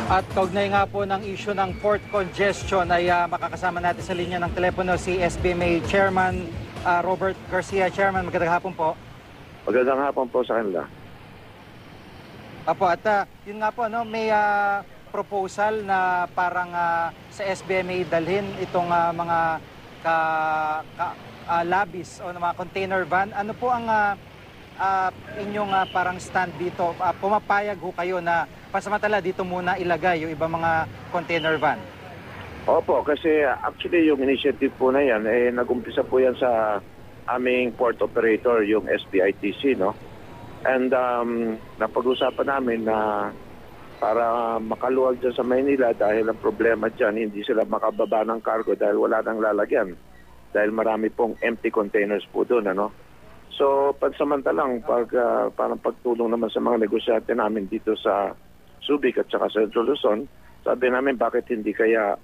At kaugnay nga po ng issue ng port congestion ay makakasama natin sa linya ng telepono si SBMA Chairman Robert Garcia. Chairman, magandang hapon po. Magandang hapon po sa kanila. Apo, at yun nga po, no, may proposal na parang sa SBMA dalhin itong mga labis o mga container van. Ano po ang inyong parang stand dito? Pumapayag ho kayo na pasamantala dito muna ilagay yung ibang mga container van? Opo, kasi actually yung initiative po na yan, nag-umpisa po yan sa aming port operator, yung SPITC, no? And napag-usapan namin na para makaluwag dyan sa Maynila dahil ang problema dyan, hindi sila makababa ng cargo dahil wala nang lalagyan. Dahil marami pong empty containers po doon, ano? So, pansamantalang, parang pagtulong naman sa mga negosyante namin dito sa Subic at saka Central Luzon, sabi namin bakit hindi kaya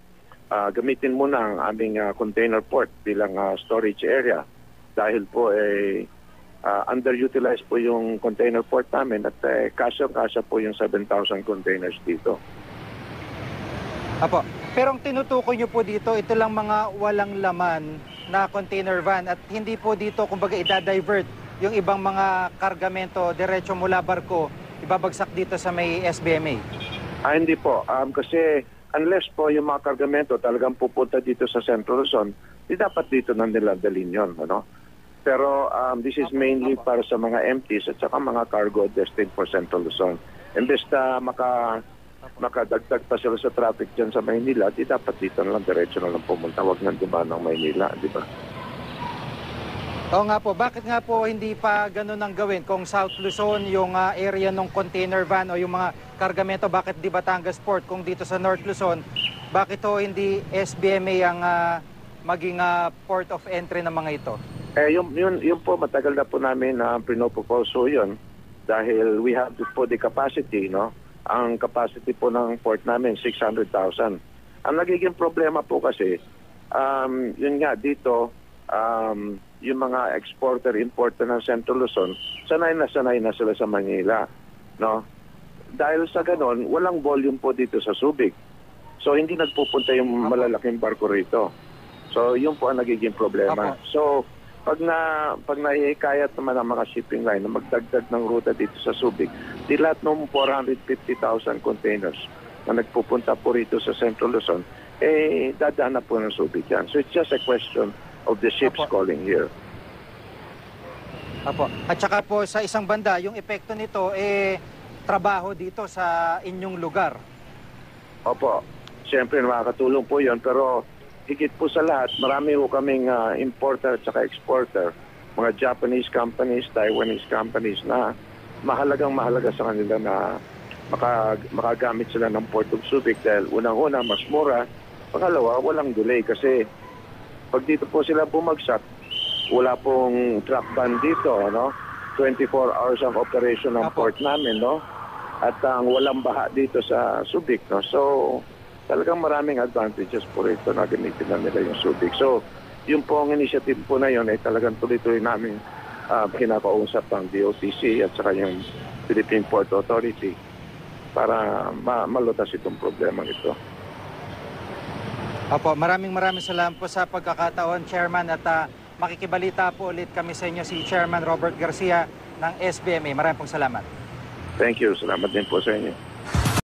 gamitin muna ang aming container port bilang storage area dahil po underutilized po yung container port namin at kasya po yung 7,000 containers dito. Apo, pero ang tinutukoy nyo po dito, ito lang mga walang laman na container van at hindi po dito kumbaga i-divert yung ibang mga kargamento diretso mula barko ibabagsak dito sa may SBMA? Hindi po. Kasi unless po yung mga kargamento talagang pupunta dito sa Central Luzon, di dapat dito na nila dalhin yun, ano? Pero this is mainly para sa mga empties at saka mga cargo destined for Central Luzon. Imbes na makadagdag pa sila sa traffic dyan sa Maynila, di dapat dito na lang, diretso na lang pumunta. Huwag nang dumaan ng Maynila, di ba? Oo nga po. Bakit nga po hindi pa ganun ang gawin? Kung South Luzon, yung area ng container van o yung mga kargamento, bakit di Batangas Port? Kung dito sa North Luzon, bakit ho hindi SBMA ang maging port of entry ng mga ito? Yun po, matagal na po namin pinopropose yun dahil we have po the capacity, no? Ang capacity po ng port namin, 600,000. Ang nagiging problema po kasi, yun nga dito, yung mga exporter-importer ng Central Luzon, sanay na sila sa Manila, no? Dahil sa ganon, walang volume po dito sa Subic. So hindi nagpupunta yung malalaking barko rito. So yun po ang nagiging problema. So pag naihikayat naman ang mga shipping line na magdagdag ng ruta dito sa Subic, di lahat ng 450,000 containers na nagpupunta po rito sa Central Luzon, dadaan na po ng Subic yan. So it's just a question of the ships calling here. Apo. At saka po sa isang banda, yung epekto nito trabaho dito sa inyong lugar. Opo. Siyempre makakatulong po 'yon, pero higit po sa lahat, marami po kaming importer at saka exporter, mga Japanese companies, Taiwanese companies na mahalaga sa kanila na makagamit sila ng Port of Subic dahil unang-una mas mura, pangalawa walang delay kasi pag dito po sila bumagsak, wala pong truck ban dito, no? 24 hours ang operation ng port namin, no? At ang walang baha dito sa Subic, no? So, talagang maraming advantages po rito na gamitin na nila yung Subic. So, yung po ang initiative po na yun ay talagang tuloy-tuloy namin kinakausap ang DOTC at saka yung Philippine Port Authority para malutas itong problema ito. Opo, maraming salamat po sa pagkakataon, Chairman, at makikibalita po ulit kami sa inyo si Chairman Robert Garcia ng SBMA. Maraming pong salamat. Thank you. Salamat din po sa inyo.